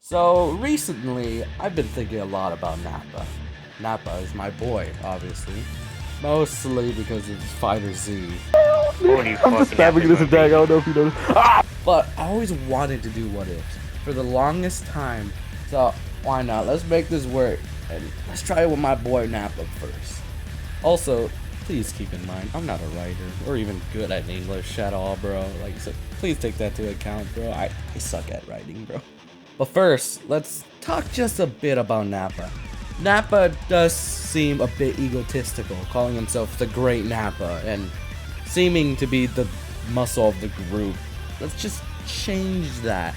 So recently, I've been thinking a lot about Nappa. Nappa is my boy, obviously. Mostly because of Fighter Z. Holy I'm just fucking stabbing this attack. I don't know if you noticed. Ah! But I always wanted to do what ifs for the longest time. So why not? Let's make this work. And let's try it with my boy Nappa first. Also, please keep in mind, I'm not a writer or even good at English at all, bro. Like, so please take that to account, bro. I suck at writing, bro. But first, let's talk just a bit about Nappa. Nappa does seem a bit egotistical, calling himself the Great Nappa and seeming to be the muscle of the group. Let's just change that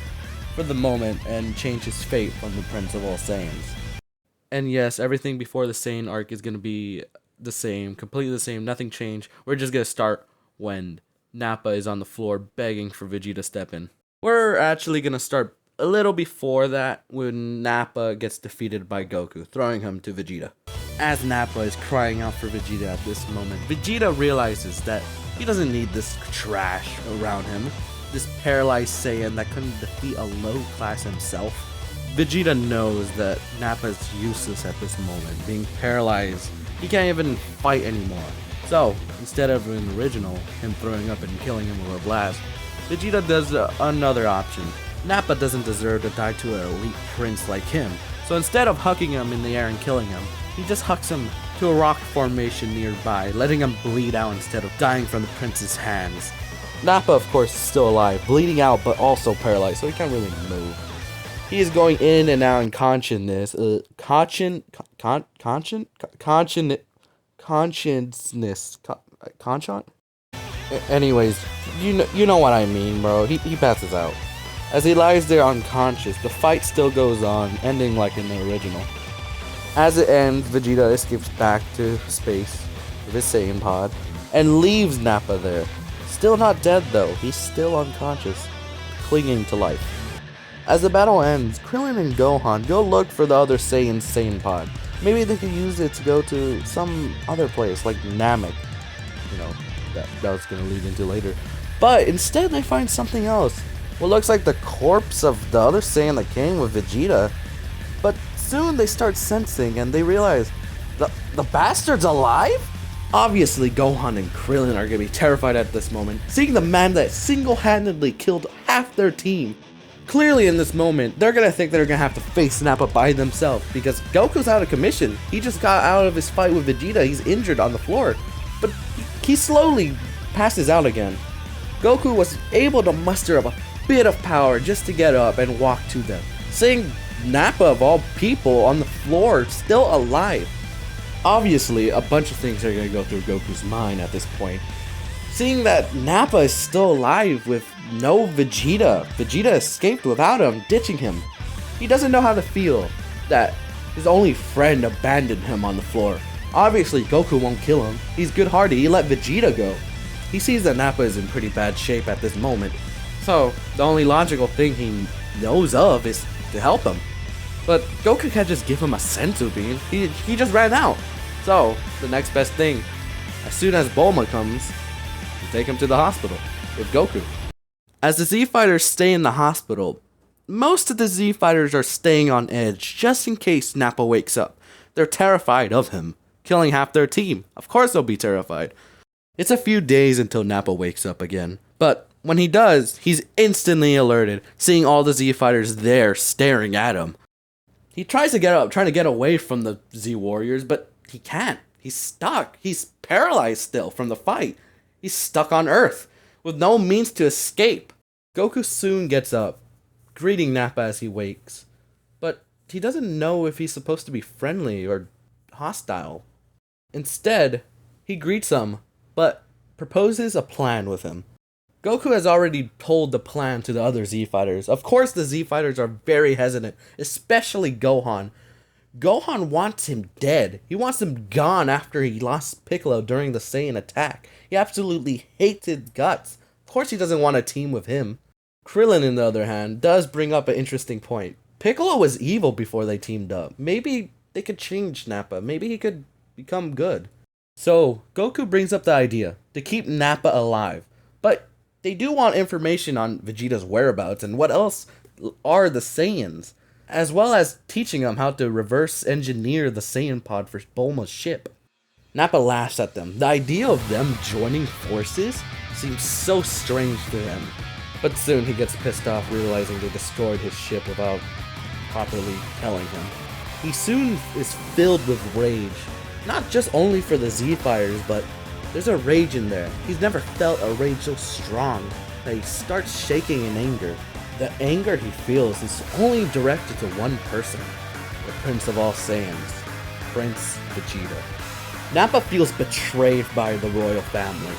for the moment and change his fate from the Prince of All Saiyans. And yes, everything before the Saiyan arc is going to be the same, completely the same, nothing changed. We're just going to start when Nappa is on the floor begging for Vegeta to step in. We're actually going to start a little before that when Nappa gets defeated by Goku, throwing him to Vegeta. As Nappa is crying out for Vegeta at this moment, Vegeta realizes that he doesn't need this trash around him, this paralyzed Saiyan that couldn't defeat a low class himself. Vegeta knows that Nappa is useless at this moment, being paralyzed. He can't even fight anymore. So, instead of an original, him throwing up and killing him with a blast, Vegeta does another option. Nappa doesn't deserve to die to an elite prince like him, so instead of hucking him in the air and killing him, he just hucks him to a rock formation nearby, letting him bleed out instead of dying from the prince's hands. Nappa, of course, is still alive, bleeding out but also paralyzed, so he can't really move. He is going in and out in consciousness, Anyways, you know what I mean, bro. He passes out. As he lies there unconscious, the fight still goes on, ending like in the original. As it ends, Vegeta escapes back to space with his Saiyan pod and leaves Nappa there. Still not dead though, he's still unconscious, clinging to life. As the battle ends, Krillin and Gohan go look for the other Saiyan's Saiyan pod. Maybe they could use it to go to some other place like Namek. You know, that was gonna lead into later. But instead they find something else. What looks like the corpse of the other Saiyan that came with Vegeta. But soon they start sensing and they realize, the bastard's alive? Obviously Gohan and Krillin are gonna be terrified at this moment, seeing the man that single-handedly killed half their team. Clearly in this moment, they're gonna think they're gonna have to face Nappa by themselves because Goku's out of commission. He just got out of his fight with Vegeta, he's injured on the floor. But he slowly passes out again. Goku was able to muster up a bit of power just to get up and walk to them, seeing Nappa of all people on the floor still alive. Obviously, a bunch of things are going to go through Goku's mind at this point. Seeing that Nappa is still alive with no Vegeta, Vegeta escaped without him, ditching him. He doesn't know how to feel that his only friend abandoned him on the floor. Obviously, Goku won't kill him. He's good-hearted, he let Vegeta go. He sees that Nappa is in pretty bad shape at this moment. So, the only logical thing he knows of is to help him. But Goku can't just give him a senzu bean. He just ran out. So, the next best thing, as soon as Bulma comes, you take him to the hospital with Goku. As the Z-Fighters stay in the hospital, most of the Z-Fighters are staying on edge just in case Nappa wakes up. They're terrified of him, killing half their team. Of course they'll be terrified. It's a few days until Nappa wakes up again, but when he does, he's instantly alerted, seeing all the Z-Fighters there staring at him. He tries to get up, trying to get away from the Z-Warriors, but he can't. He's stuck. He's paralyzed still from the fight. He's stuck on Earth, with no means to escape. Goku soon gets up, greeting Nappa as he wakes, but he doesn't know if he's supposed to be friendly or hostile. Instead, he greets him, but proposes a plan with him. Goku has already told the plan to the other Z-Fighters. Of course the Z-Fighters are very hesitant, especially Gohan. Gohan wants him dead. He wants him gone after he lost Piccolo during the Saiyan attack. He absolutely hated Guts. Of course he doesn't want to team with him. Krillin, on the other hand, does bring up an interesting point. Piccolo was evil before they teamed up. Maybe they could change Nappa. Maybe he could become good. So, Goku brings up the idea to keep Nappa alive. But they do want information on Vegeta's whereabouts and what else are the Saiyans. as well as teaching him how to reverse engineer the Saiyan pod for Bulma's ship. Nappa laughs at them. The idea of them joining forces seems so strange to him, but soon he gets pissed off realizing they destroyed his ship without properly telling him. He soon is filled with rage, not just only for the Z-Fighters, but there's a rage in there. He's never felt a rage so strong that he starts shaking in anger. The anger he feels is only directed to one person, the Prince of all Saiyans, Prince Vegeta. Nappa feels betrayed by the royal family.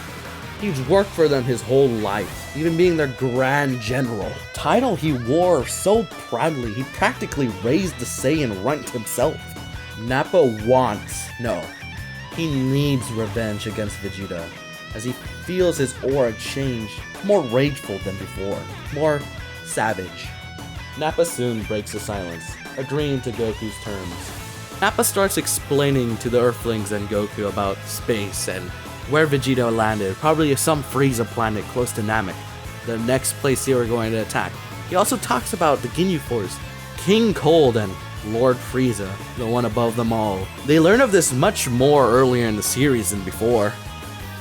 He's worked for them his whole life, even being their Grand General. Title he wore so proudly, he practically raised the Saiyan rank himself. Nappa he needs revenge against Vegeta, as he feels his aura change, more rageful than before, more savage. Nappa soon breaks the silence, agreeing to Goku's terms. Nappa starts explaining to the Earthlings and Goku about space and where Vegeta landed, probably some Frieza planet close to Namek, the next place they were going to attack. He also talks about the Ginyu Force, King Cold, and Lord Frieza, the one above them all. They learn of this much more earlier in the series than before.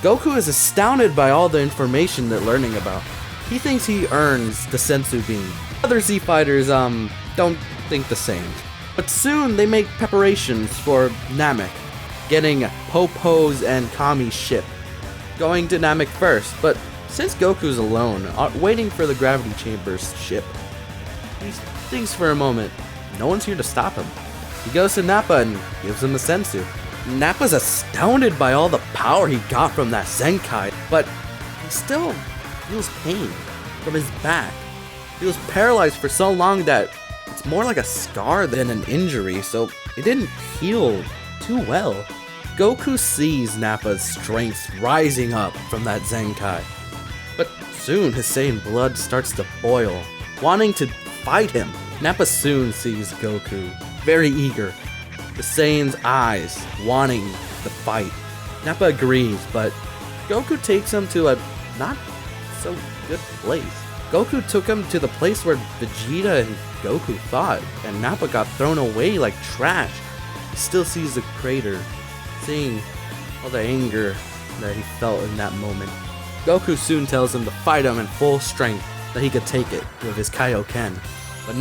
Goku is astounded by all the information they're learning about. He thinks he earns the Senzu Bean. Other Z-Fighters, don't think the same. But soon they make preparations for Namek, getting Popo's and Kami's ship, going to Namek first, but since Goku's alone, waiting for the Gravity Chamber's ship, he thinks for a moment, no one's here to stop him. He goes to Nappa and gives him the Senzu. Nappa's astounded by all the power he got from that Zenkai, but he still feels pain from his back. He was paralyzed for so long that it's more like a scar than an injury, so it didn't heal too well. Goku sees Nappa's strength rising up from that Zenkai, but soon his Saiyan blood starts to boil, wanting to fight him. Nappa soon sees Goku, very eager, the Saiyan's eyes wanting to fight. Nappa agrees, but Goku takes him to a not so good place. Goku took him to the place where Vegeta and Goku fought, and Nappa got thrown away like trash. He still sees the crater, seeing all the anger that he felt in that moment. Goku soon tells him to fight him in full strength, that he could take it with his Kaioken. But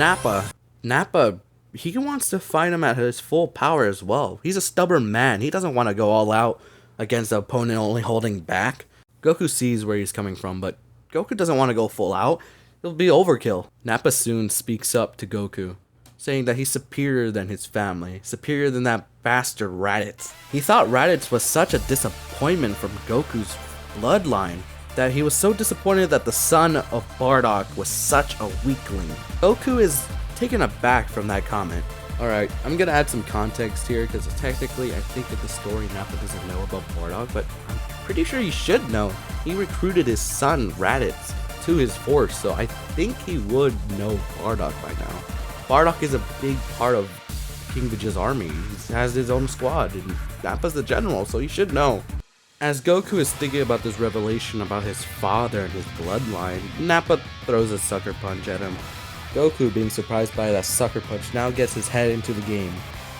Nappa, he wants to fight him at his full power as well. He's a stubborn man. He doesn't want to go all out against the opponent only holding back. Goku sees where he's coming from, but Goku doesn't want to go full out. It'll be overkill. Nappa soon speaks up to Goku, saying that he's superior than his family, superior than that bastard Raditz. He thought Raditz was such a disappointment from Goku's bloodline, that he was so disappointed that the son of Bardock was such a weakling. Goku is taken aback from that comment. Alright, I'm gonna add some context here, because technically I think that the story Nappa doesn't know about Bardock, but I'm pretty sure he should know. He recruited his son, Raditz, to his force, so I think he would know Bardock by now. Bardock is a big part of King Vegeta's army. He has his own squad, and Nappa's the general, so he should know. As Goku is thinking about this revelation about his father and his bloodline, Nappa throws a sucker punch at him. Goku, being surprised by that sucker punch, now gets his head into the game.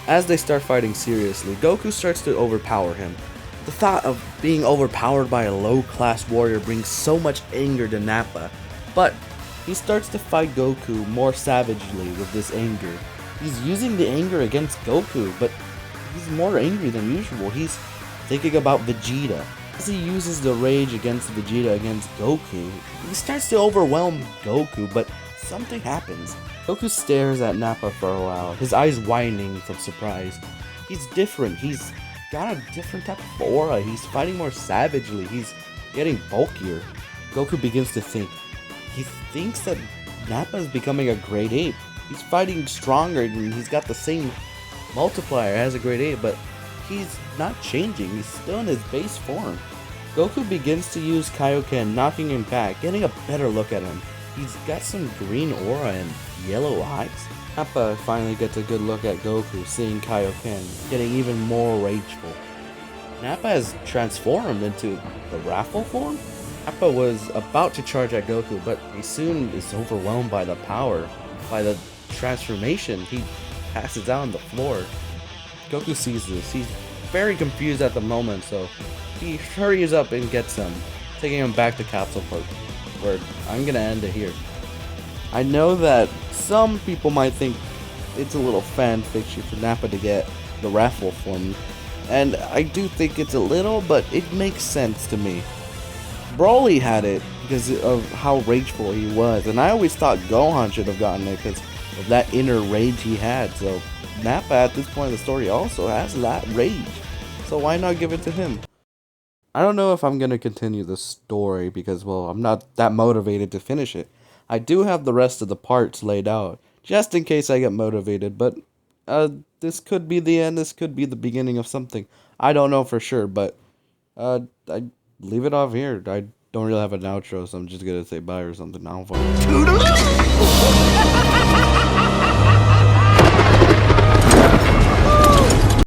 As they start fighting seriously, Goku starts to overpower him. The thought of being overpowered by a low-class warrior brings so much anger to Nappa, but he starts to fight Goku more savagely with this anger. He's using the anger against Goku, but he's more angry than usual. He's thinking about Vegeta. As he uses the rage against Vegeta against Goku, he starts to overwhelm Goku, but something happens. Goku stares at Nappa for a while, his eyes widening from surprise. He's different. He's got a different type of aura. He's fighting more savagely. He's getting bulkier. Goku begins to think. He thinks that Nappa is becoming a great ape. He's fighting stronger and he's got the same multiplier as a great ape, but he's not changing. He's still in his base form. Goku begins to use Kaioken, knocking him back, getting a better look at him. He's got some green aura and yellow eyes. Nappa finally gets a good look at Goku, seeing Kaioken, getting even more rageful. Nappa has transformed into the Raffle form? Nappa was about to charge at Goku, but he soon is overwhelmed by the power, by the transformation, he passes out on the floor. Goku sees this. He's very confused at the moment, so he hurries up and gets him, taking him back to Capsule Park, where I'm gonna end it here. I know that some people might think it's a little fan fiction for Nappa to get the raffle form, and I do think it's a little, but it makes sense to me. Broly had it because of how rageful he was, and I always thought Gohan should have gotten it because of that inner rage he had. So Nappa at this point in the story also has that rage, so why not give it to him? I don't know if I'm gonna continue the story because, well, I'm not that motivated to finish it. I do have the rest of the parts laid out, just in case I get motivated, but this could be the end, this could be the beginning of something. I don't know for sure, but I leave it off here. I don't really have an outro, so I'm just gonna say bye or something. I don't fucking